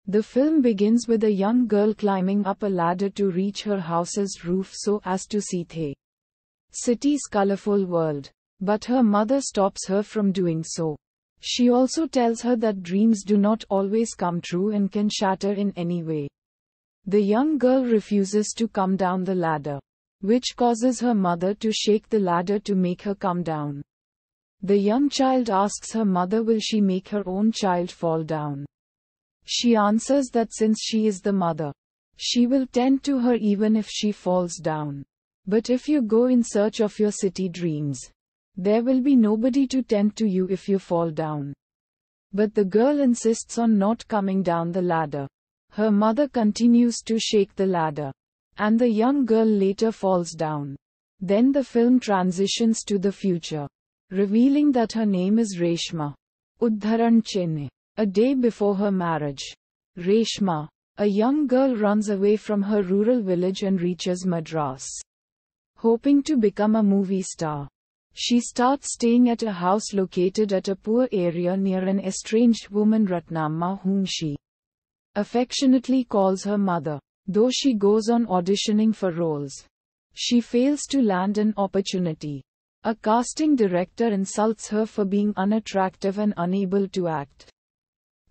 The film begins with a young girl climbing up a ladder to reach her house's roof so as to see the city's colorful world. But her mother stops her from doing so. She also tells her that dreams do not always come true and can shatter in any way. The young girl refuses to come down the ladder, which causes her mother to shake the ladder to make her come down. The young child asks her mother will she make her own child fall down. She answers that since she is the mother, she will tend to her even if she falls down. But if you go in search of your city dreams, there will be nobody to tend to you if you fall down. But the girl insists on not coming down the ladder. Her mother continues to shake the ladder, and the young girl later falls down. Then the film transitions to the future, revealing that her name is Reshma. Udharan Chenne. A day before her marriage, Reshma, a young girl, runs away from her rural village and reaches Madras, hoping to become a movie star. She starts staying at a house located at a poor area near an estranged woman Ratnamma whom she affectionately calls her mother. Though she goes on auditioning for roles, she fails to land an opportunity. A casting director insults her for being unattractive and unable to act,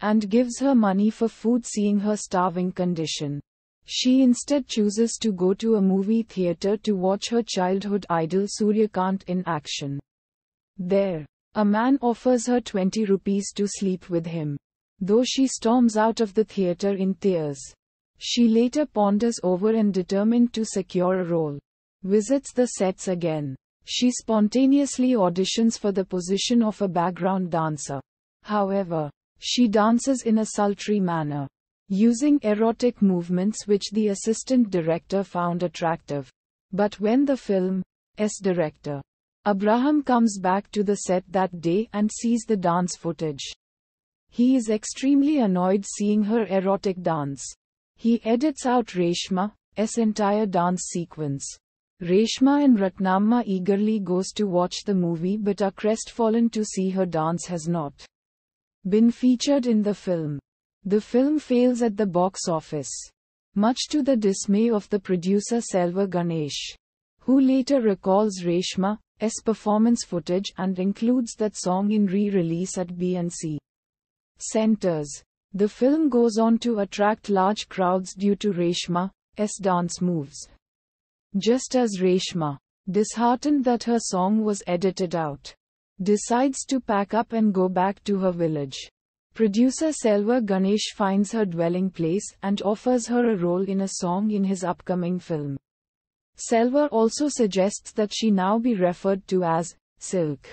and gives her money for food seeing her starving condition. She instead chooses to go to a movie theater to watch her childhood idol Suryakant in action. There, a man offers her 20 rupees to sleep with him. Though she storms out of the theater in tears, she later ponders over and determined to secure a role, visits the sets again. She spontaneously auditions for the position of a background dancer. However, she dances in a sultry manner, using erotic movements which the assistant director found attractive. But when the film's director, Abraham, comes back to the set that day and sees the dance footage, he is extremely annoyed seeing her erotic dance. He edits out Reshma's entire dance sequence. Reshma and Ratnamma eagerly goes to watch the movie but are crestfallen to see her dance has not been featured in the film. The film fails at the box office, much to the dismay of the producer Selva Ganesh, who later recalls Reshma's performance footage and includes that song in re-release at B&C centers. The film goes on to attract large crowds due to Reshma's dance moves. Just as Reshma, disheartened that her song was edited out, decides to pack up and go back to her village, producer Selva Ganesh finds her dwelling place and offers her a role in a song in his upcoming film. Selva also suggests that she now be referred to as Silk,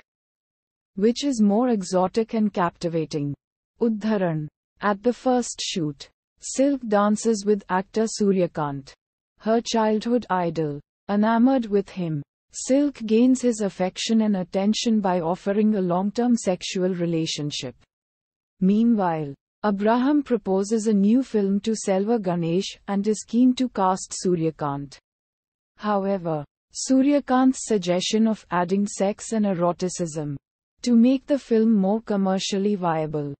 which is more exotic and captivating. Udharan. At the first shoot, Silk dances with actor Suryakant, her childhood idol. Enamored with him, Silk gains his affection and attention by offering a long-term sexual relationship. Meanwhile, Abraham proposes a new film to Selva Ganesh and is keen to cast Suryakant. However, Suryakant's suggestion of adding sex and eroticism to make the film more commercially viable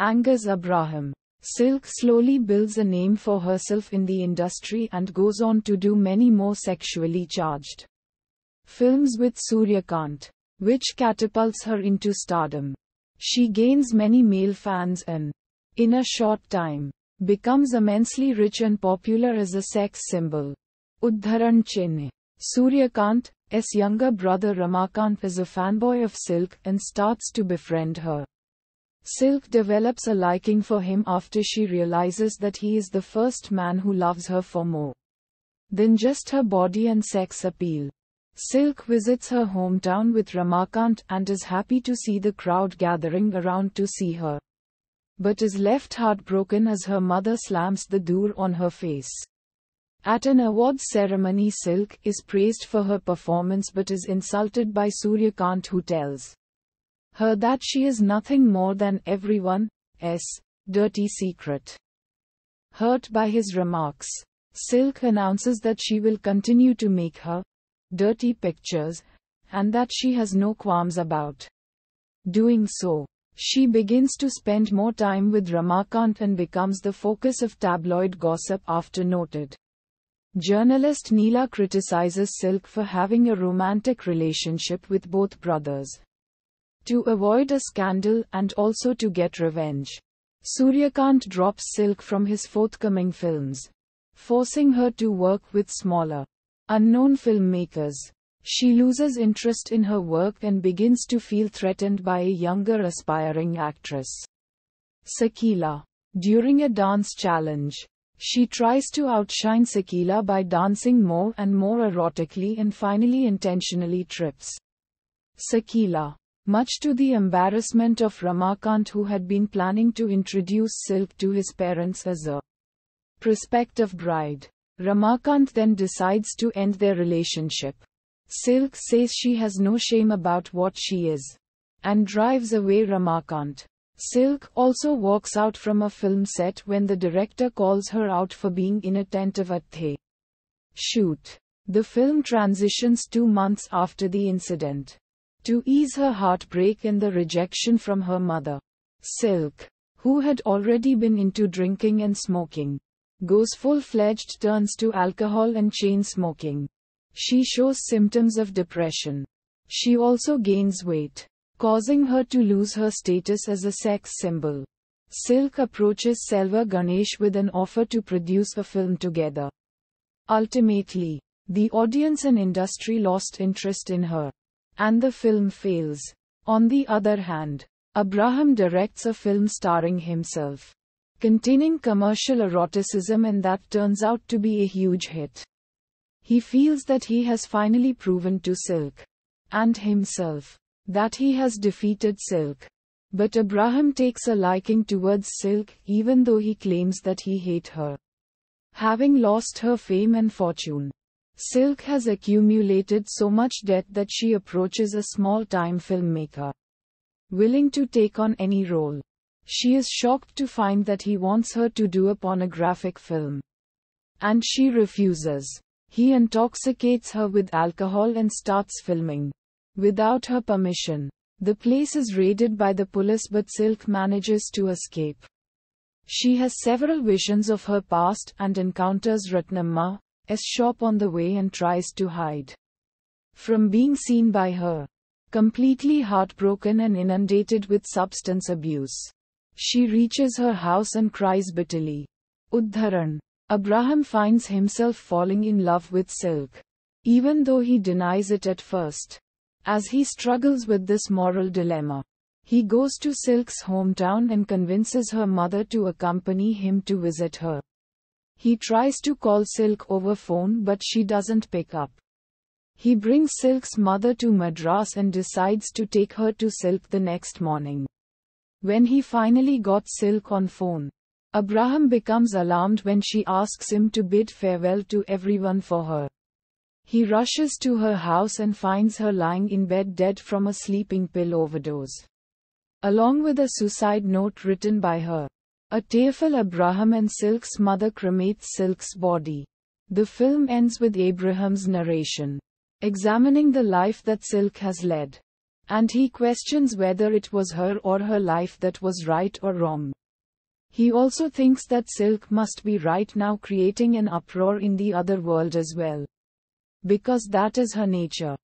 angers Abraham. Silk slowly builds a name for herself in the industry and goes on to do many more sexually charged films with Suryakant, which catapults her into stardom. She gains many male fans and, in a short time, becomes immensely rich and popular as a sex symbol. Udharan Chenne. Suryakant's younger brother Ramakant is a fanboy of Silk and starts to befriend her. Silk develops a liking for him after she realizes that he is the first man who loves her for more than just her body and sex appeal. Silk visits her hometown with Ramakant and is happy to see the crowd gathering around to see her, but is left heartbroken as her mother slams the door on her face. At an awards ceremony, Silk is praised for her performance but is insulted by Suryakant, who tells her that she is nothing more than everyone's dirty secret. Hurt by his remarks, Silk announces that she will continue to make her dirty pictures, and that she has no qualms about doing so. She begins to spend more time with Ramakant and becomes the focus of tabloid gossip after noted. Journalist Neela criticizes Silk for having a romantic relationship with both brothers. To avoid a scandal and also to get revenge, Suryakant drops Silk from his forthcoming films, forcing her to work with smaller, unknown filmmakers. She loses interest in her work and begins to feel threatened by a younger aspiring actress, Sakila. During a dance challenge, she tries to outshine Sakila by dancing more and more erotically and finally intentionally trips Sakila, much to the embarrassment of Ramakant, who had been planning to introduce Silk to his parents as a prospective bride. Ramakant then decides to end their relationship. Silk says she has no shame about what she is, and drives away Ramakant. Silk also walks out from a film set when the director calls her out for being inattentive at the shoot. The film transitions 2 months after the incident. To ease her heartbreak and the rejection from her mother, Silk, who had already been into drinking and smoking, goes full-fledged turns to alcohol and chain smoking. She shows symptoms of depression. She also gains weight, causing her to lose her status as a sex symbol. Silk approaches Selva Ganesh with an offer to produce a film together. Ultimately, the audience and industry lost interest in her, and the film fails. On the other hand, Abraham directs a film starring himself, containing commercial eroticism, and that turns out to be a huge hit. He feels that he has finally proven to Silk and himself that he has defeated Silk. But Abraham takes a liking towards Silk, even though he claims that he hates her. Having lost her fame and fortune, Silk has accumulated so much debt that she approaches a small-time filmmaker, willing to take on any role. She is shocked to find that he wants her to do a pornographic film, and she refuses. He intoxicates her with alcohol and starts filming. Without her permission, the place is raided by the police, but Silk manages to escape. She has several visions of her past and encounters Ratnamma's shop on the way and tries to hide from being seen by her. Completely heartbroken and inundated with substance abuse, she reaches her house and cries bitterly. Uddharan. Abraham finds himself falling in love with Silk, even though he denies it at first. As he struggles with this moral dilemma, he goes to Silk's hometown and convinces her mother to accompany him to visit her. He tries to call Silk over phone, but she doesn't pick up. He brings Silk's mother to Madras and decides to take her to Silk the next morning. When he finally got Silk on phone, Abraham becomes alarmed when she asks him to bid farewell to everyone for her. He rushes to her house and finds her lying in bed dead from a sleeping pill overdose, along with a suicide note written by her. A tearful Abraham and Silk's mother cremates Silk's body. The film ends with Abraham's narration, examining the life that Silk has led, and he questions whether it was her or her life that was right or wrong. He also thinks that Silk must be right now, creating an uproar in the other world as well, because that is her nature.